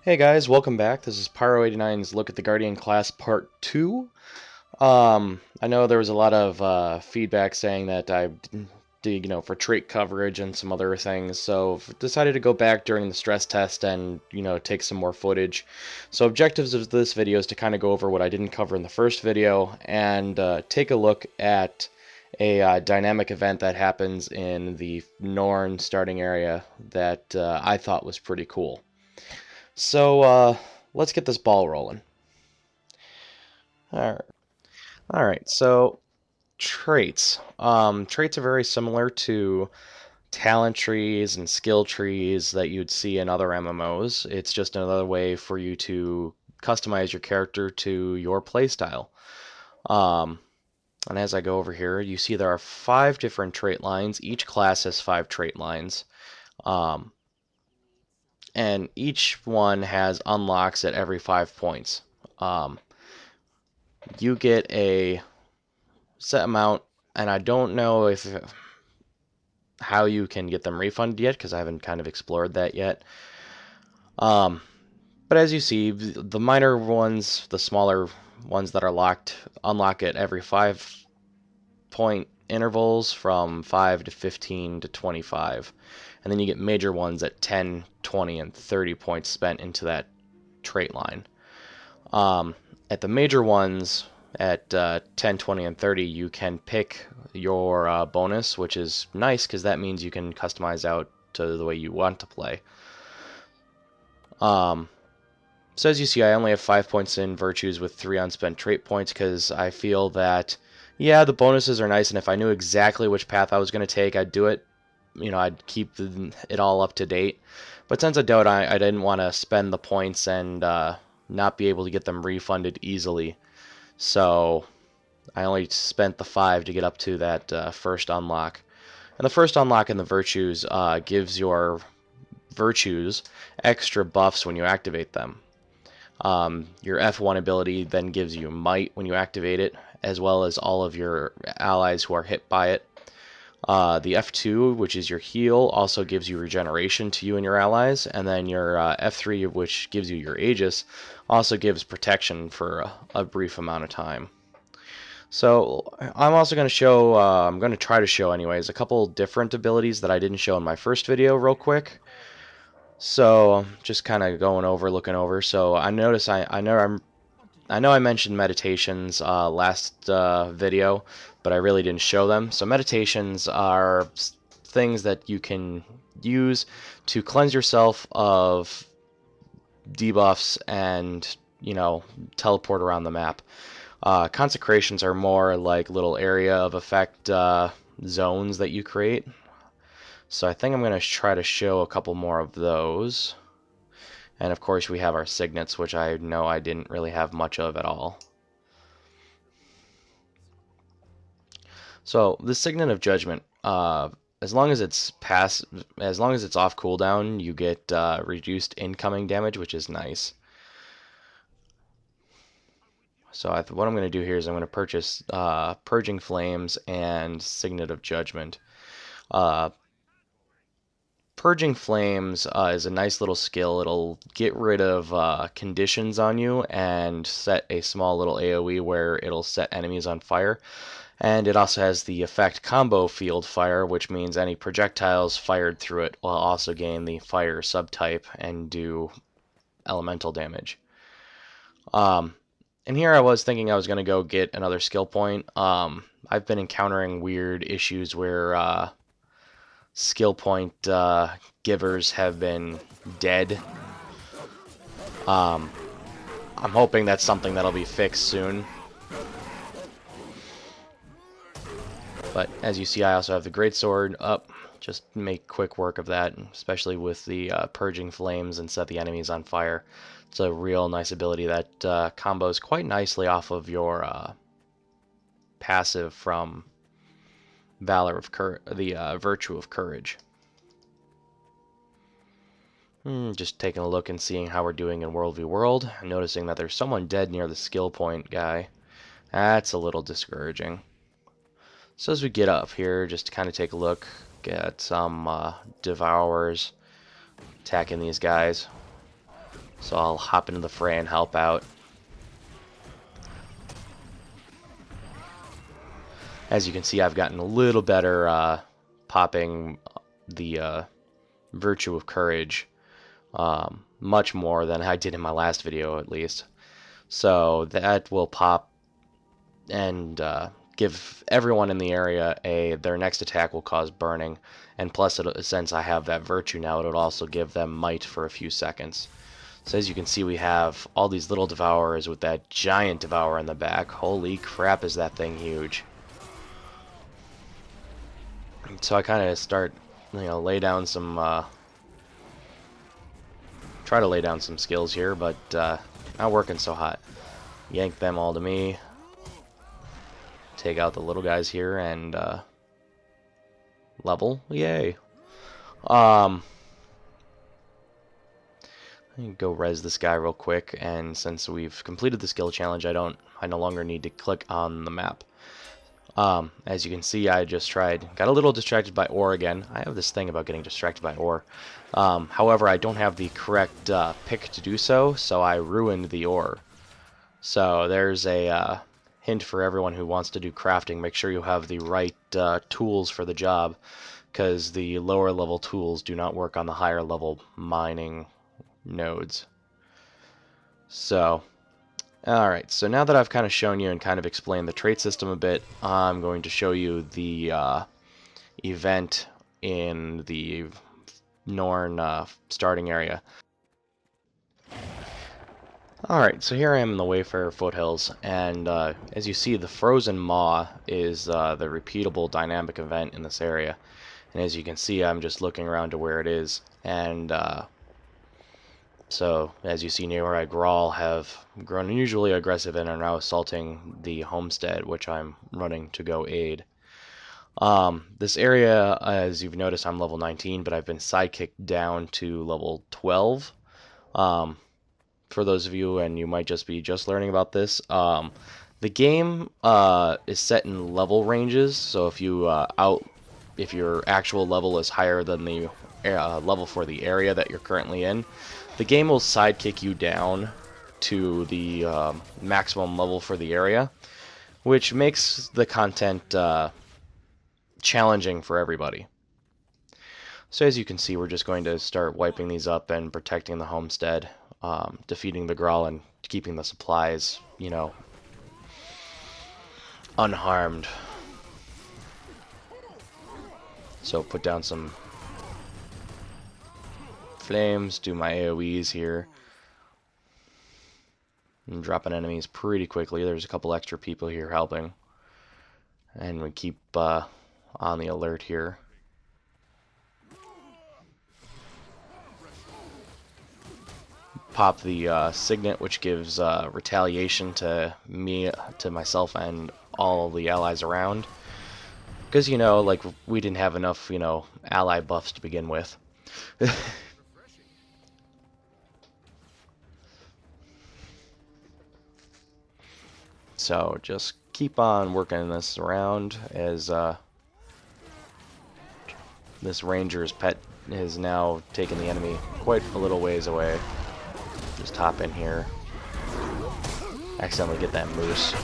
Hey guys, welcome back. This is Pyro89's Look at the Guardian class part 2. I know there was a lot of feedback saying that I did, for trait coverage and some other things, so decided to go back during the stress test and, take some more footage. So objectives of this video is to kind of go over what I didn't cover in the first video and take a look at a dynamic event that happens in the Norn starting area that I thought was pretty cool. So let's get this ball rolling. All right. So traits. Traits are very similar to talent trees and skill trees that you'd see in other MMOs. It's just another way for you to customize your character to your playstyle. Um, and as I go over here, you see there are 5 different trait lines. Each class has 5 trait lines. Um, and each one has unlocks at every 5 points. Um, you get a set amount, and I don't know if how you can get them refunded yet because I haven't kind of explored that yet. Um, but as you see, the minor ones, the smaller ones that are locked, unlock at every 5-point intervals from 5 to 15 to 25. And then you get major ones at 10, 20, and 30 points spent into that trait line. At the major ones, at 10, 20, and 30, you can pick your bonus, which is nice because that means you can customize out to the way you want to play. So as you see, I only have 5 points in virtues with 3 unspent trait points because I feel that, yeah, the bonuses are nice, and if I knew exactly which path I was going to take, I'd do it. I'd keep it all up to date. But since I doubt, I didn't want to spend the points and not be able to get them refunded easily. So I only spent the 5 to get up to that first unlock. And the first unlock in the virtues gives your virtues extra buffs when you activate them. Your F1 ability then gives you might when you activate it, as well as all of your allies who are hit by it. The F2, which is your heal, also gives you regeneration to you and your allies, and then your F3, which gives you your Aegis, also gives protection for a brief amount of time. So I'm also going to show, I'm going to try to show anyways, a couple different abilities that I didn't show in my first video real quick. So just kind of looking over. So I notice I know I mentioned meditations last video, but I really didn't show them. So meditations are things that you can use to cleanse yourself of debuffs and, teleport around the map. Consecrations are more like little area of effect zones that you create. So I think I'm going to try to show a couple more of those. And of course we have our signets, which I know I didn't really have much of at all. So the Signet of Judgment, as long as it's off cooldown, you get reduced incoming damage, which is nice. So what I'm going to do here is I'm going to purchase Purging Flames and Signet of Judgment. Purging Flames is a nice little skill. It'll get rid of conditions on you and set a small little AoE where it'll set enemies on fire. And it also has the effect Combo Field Fire, which means any projectiles fired through it will also gain the fire subtype and do elemental damage. And here I was thinking I was going to go get another skill point. I've been encountering weird issues where skill point givers have been dead. I'm hoping that's something that'll be fixed soon. But as you see, I also have the Greatsword up. Just make quick work of that, especially with the Purging Flames and set the enemies on fire. It's a real nice ability that combos quite nicely off of your passive from Valor of the Virtue of Courage. Just taking a look and seeing how we're doing in World v World, noticing that there's someone dead near the skill point guy. That's a little discouraging. So as we get up here, just to kind of take a look, get some Devourers attacking these guys. So I'll hop into the fray and help out. As you can see, I've gotten a little better popping the virtue of courage, much more than I did in my last video, at least. So that will pop and give everyone in the area their next attack will cause burning, and plus, since I have that virtue now, it'll also give them might for a few seconds. So as you can see, we have all these little devourers with that giant devourer in the back. Holy crap, is that thing huge! So I kind of start, lay down some, try to lay down some skills here, but not working so hot. Yank them all to me. Take out the little guys here and level. Yay! Let me go res this guy real quick, and since we've completed the skill challenge, I no longer need to click on the map. As you can see, I just got a little distracted by ore again. I have this thing about getting distracted by ore. However, I don't have the correct pick to do so, so I ruined the ore. So there's a hint for everyone who wants to do crafting. Make sure you have the right tools for the job, because the lower level tools do not work on the higher level mining nodes. So alright, so now that I've kind of shown you and kind of explained the trait system a bit, I'm going to show you the event in the Norn starting area. Alright, so here I am in the Wayfarer Foothills, and as you see, the Frozen Maw is the repeatable dynamic event in this area. And as you can see, I'm just looking around to where it is, and so, as you see near I Grawl have grown unusually aggressive and are now assaulting the homestead, which I'm running to go aid. This area, as you've noticed, I'm level 19, but I've been sidekicked down to level 12. For those of you, and you might just be learning about this, the game is set in level ranges, so if your actual level is higher than the level for the area that you're currently in, the game will sidekick you down to the maximum level for the area, which makes the content challenging for everybody. So as you can see, we're just going to start wiping these up and protecting the homestead, defeating the Grawl and keeping the supplies, unharmed. So put down some flames, do my AoEs here. I'm dropping enemies pretty quickly. There's a couple extra people here helping. And we keep on the alert here. Pop the signet, which gives retaliation to myself and all the allies around. Because, like, we didn't have enough, ally buffs to begin with. So just keep on working this around as this ranger's pet has now taken the enemy quite a little ways away. Just hop in here. Accidentally get that moose.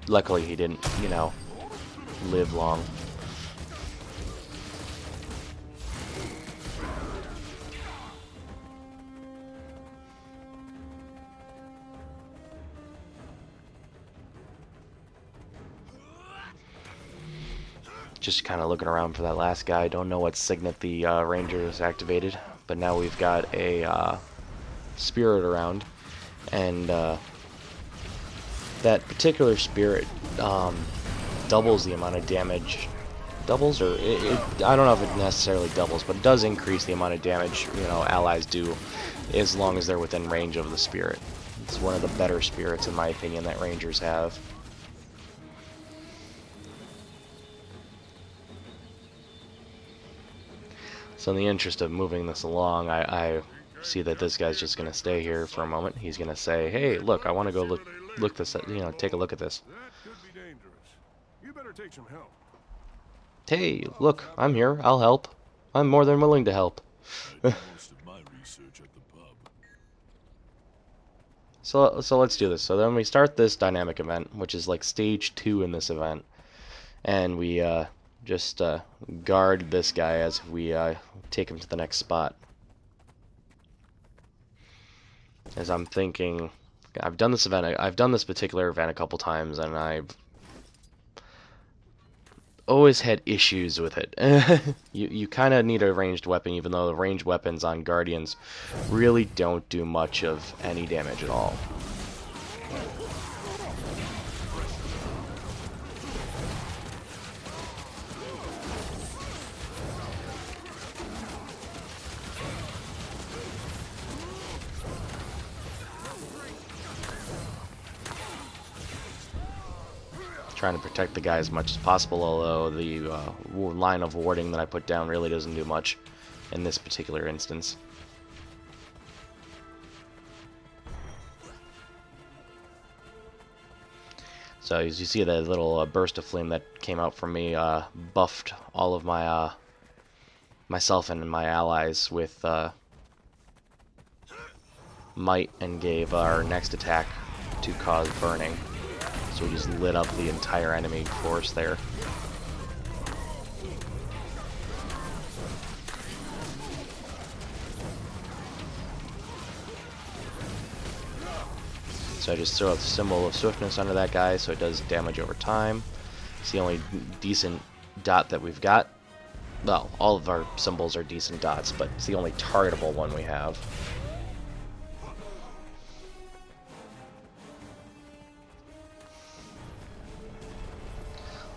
Luckily he didn't, live long. Just kind of looking around for that last guy. Don't know what signet the ranger has activated, but now we've got a spirit around, and that particular spirit doubles the amount of damage. Doubles, or I don't know if it necessarily doubles, but it does increase the amount of damage allies do, as long as they're within range of the spirit. It's one of the better spirits, in my opinion, that rangers have. So in the interest of moving this along, I see that this guy's just going to stay here for a moment. He's going to say, "Hey, look, I want to go look this, take a look at this." That could be dangerous. You better take some help. Hey, look, I'm here. I'll help. I'm more than willing to help. I do most of my research at the pub. So let's do this. So then we start this dynamic event, which is like stage 2 in this event, and we just guard this guy as we take him to the next spot. As I'm thinking, I've done this particular event a couple times, and I've always had issues with it. You kind of need a ranged weapon, even though the ranged weapons on Guardians really don't do much of any damage at all. Trying to protect the guy as much as possible, although the line of warding that I put down really doesn't do much in this particular instance. So as you see, that little burst of flame that came out from me buffed all of my myself and my allies with might, and gave our next attack to cause burning. So we just lit up the entire enemy force there. So I just throw out the symbol of swiftness under that guy, so it does damage over time. It's the only decent dot that we've got. Well, all of our symbols are decent dots, but it's the only targetable one we have.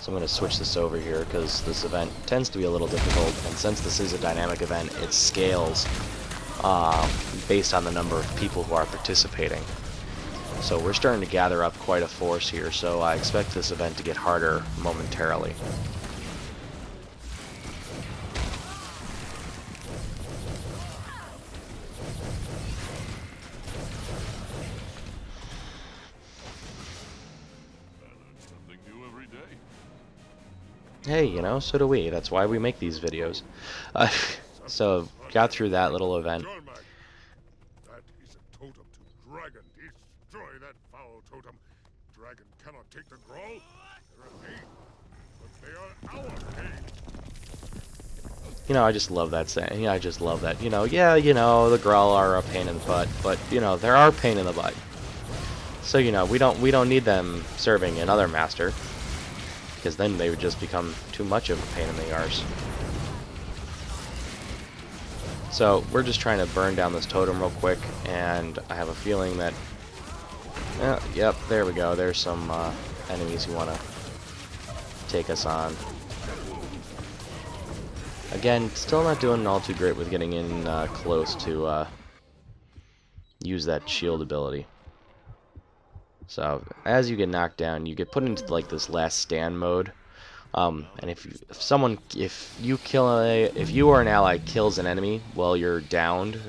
So I'm going to switch this over here because this event tends to be a little difficult, and since this is a dynamic event, it scales based on the number of people who are participating. So we're starting to gather up quite a force here, so I expect this event to get harder momentarily. Hey, you know, so do we. That's why we make these videos. So, got through that little event. That is a totem to dragon. Destroy that foul totem. Dragon cannot take the Growl. They're a pain, but they are our pain. You know, I just love that saying. Yeah, I just love that. You know, yeah, you know, the Growl are a pain in the butt, but you know, there are pain in the butt. So, you know, we don't need them serving another master, because then they would just become too much of a pain in the arse. So we're just trying to burn down this totem real quick, and I have a feeling that, yep, there we go. There's some enemies who want to take us on. Again, still not doing all too great with getting in close to use that shield ability. So as you get knocked down, you get put into like this last stand mode, and if you or an ally kills an enemy while you're downed,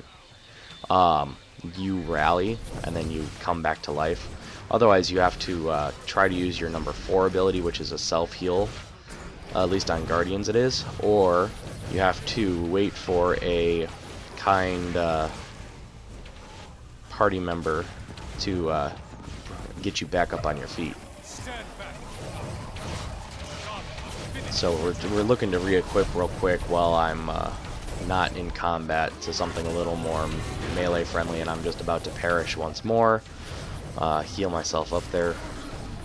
you rally and then you come back to life. Otherwise, you have to try to use your number 4 ability, which is a self heal. At least on Guardians it is, or you have to wait for a kind party member to get you back up on your feet. So we're looking to re-equip real quick while I'm not in combat to something a little more melee friendly, and I'm just about to perish once more. Heal myself up there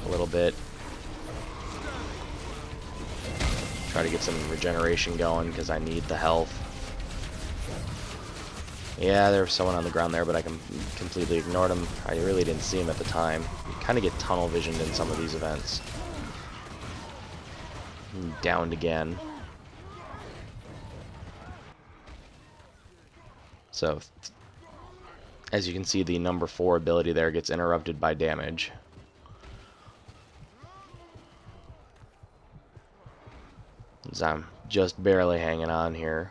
a little bit. Try to get some regeneration going because I need the health. Yeah, there was someone on the ground there, but I completely ignored him. I really didn't see him at the time. You kind of get tunnel visioned in some of these events. Downed again. So, as you can see, the number 4 ability there gets interrupted by damage. So I'm just barely hanging on here.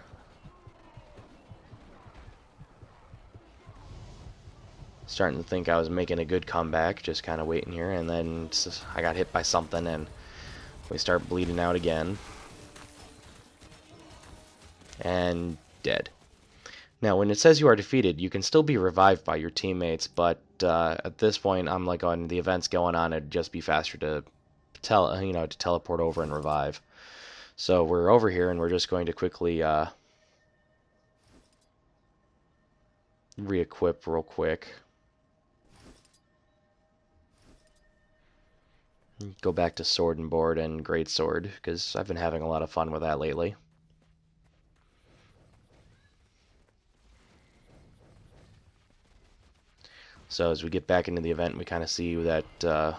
Starting to think I was making a good comeback, just kind of waiting here, and then I got hit by something and we start bleeding out again. and dead. Now, when it says you are defeated, you can still be revived by your teammates, but at this point, I'm like on the event's going on, it'd just be faster to to teleport over and revive. So we're over here, and we're just going to quickly re-equip real quick. Go back to sword and board and great sword, because I've been having a lot of fun with that lately. So as we get back into the event, we kind of see that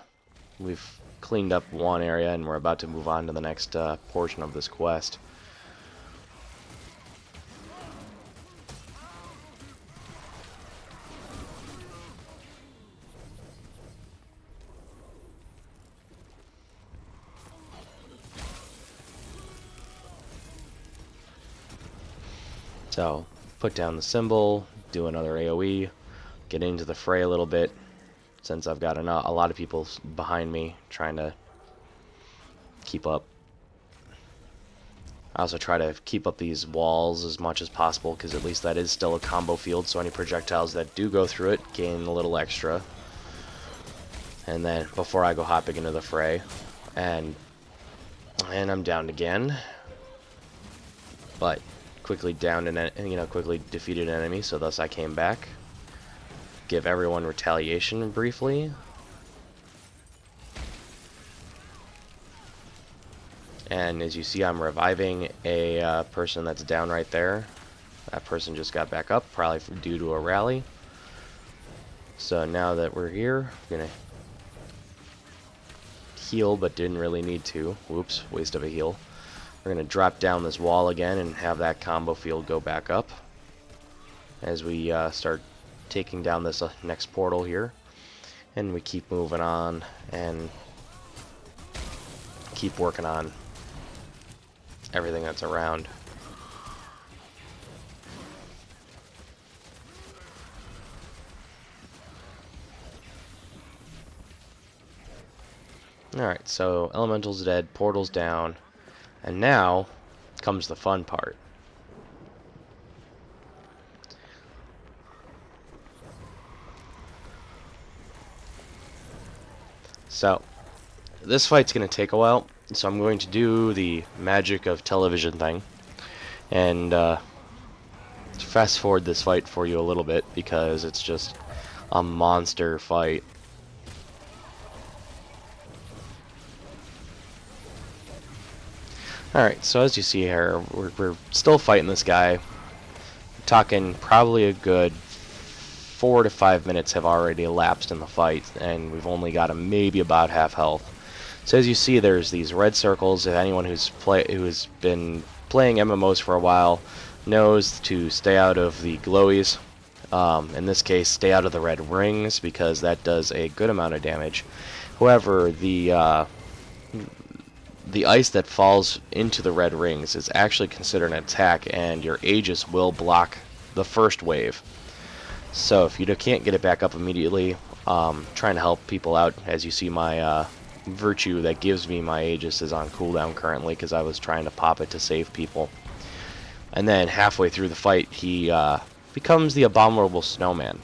we've cleaned up one area, and we're about to move on to the next portion of this quest. So, put down the symbol, do another AoE, get into the fray a little bit, since I've got a lot of people behind me trying to keep up. I also try to keep up these walls as much as possible, because at least that is still a combo field, so any projectiles that do go through it gain a little extra. And then, before I go hopping into the fray, and I'm downed again. But quickly downed and quickly defeated an enemy, so thus I came back. Give everyone retaliation briefly. And as you see, I'm reviving a person that's down right there. That person just got back up, probably due to a rally. So now that we're here, I'm gonna heal, but didn't really need to. Whoops, waste of a heal. We're going to drop down this wall again and have that combo field go back up as we start taking down this next portal here. And we keep moving on and keep working on everything that's around. Alright, so Elemental's dead, portal's down, and now comes the fun part. So, this fight's going to take a while, so I'm going to do the magic of television thing, and fast forward this fight for you a little bit, because it's just a monster fight. Alright, so as you see here, we're still fighting this guy. Talking probably a good 4 to 5 minutes have already elapsed in the fight, and we've only got him maybe about half health. So as you see, there's these red circles. If anyone who's been playing MMOs for a while knows to stay out of the glowies. In this case, stay out of the red rings, because that does a good amount of damage. However, the ice that falls into the red rings is actually considered an attack, and your Aegis will block the first wave. So if you can't get it back up immediately, trying to help people out. As you see, my virtue that gives me my Aegis is on cooldown currently, because I was trying to pop it to save people. And then halfway through the fight, he becomes the abominable snowman.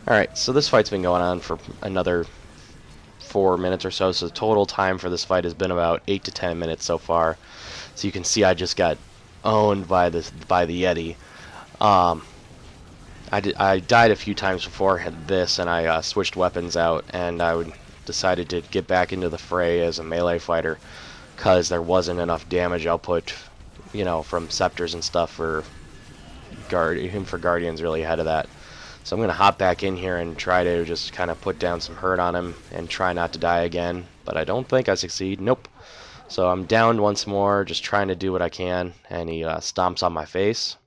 Alright, so this fight's been going on for another 4 minutes or so, so the total time for this fight has been about 8 to 10 minutes so far. So you can see I just got owned by the Yeti. I died a few times before this, and I switched weapons out, and I decided to get back into the fray as a melee fighter, because there wasn't enough damage output, from scepters and stuff for Guardians really ahead of that. So I'm going to hop back in here and try to just kind of put down some hurt on him and try not to die again. But I don't think I succeed. Nope. So I'm downed once more, just trying to do what I can. And he stomps on my face.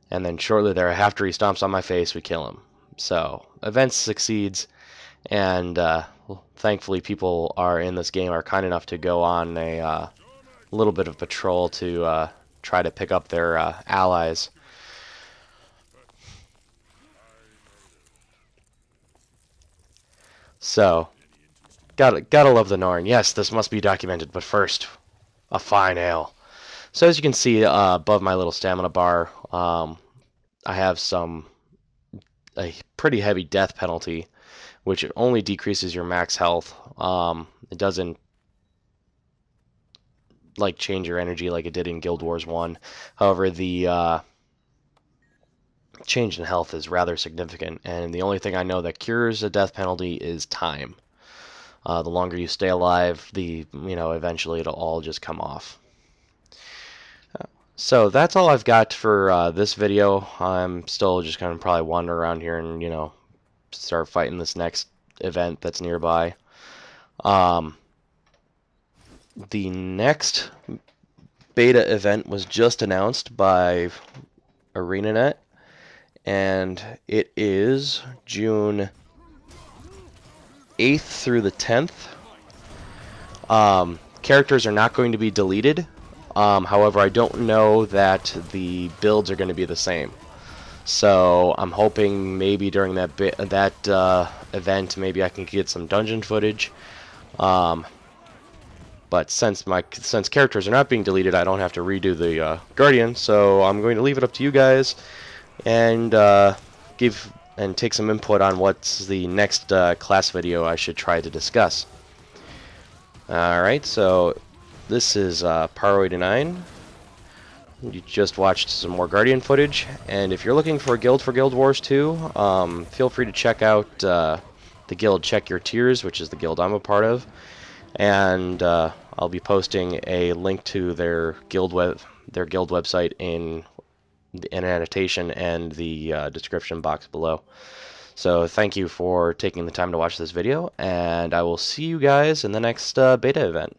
And then shortly thereafter he stomps on my face, we kill him. So event succeeds. And thankfully people in this game are kind enough to go on a little bit of patrol to try to pick up their allies. So, gotta love the Norn. Yes, this must be documented, but first, A fine ale. So as you can see above my little stamina bar, I have a pretty heavy death penalty, which only decreases your max health. It doesn't like change your energy like it did in Guild Wars 1. However, the change in health is rather significant, and the only thing I know that cures a death penalty is time. The longer you stay alive, eventually it'll all just come off. So that's all I've got for this video. I'm still just gonna probably wander around here and start fighting this next event that's nearby. The next beta event was just announced by ArenaNet, and it is June 8th through the 10th. Characters are not going to be deleted. However, I don't know that the builds are going to be the same. So I'm hoping maybe during that event, maybe I can get some dungeon footage. But since characters are not being deleted, I don't have to redo the Guardian. So I'm going to leave it up to you guys and take some input on what's the next class video I should try to discuss. Alright, so this is Par89. You just watched some more Guardian footage, and if you're looking for a guild for Guild Wars 2, feel free to check out the guild Check Your Tiers, which is the guild I'm a part of, and I'll be posting a link to their guild website in an annotation and the description box below. So thank you for taking the time to watch this video, and I will see you guys in the next beta event.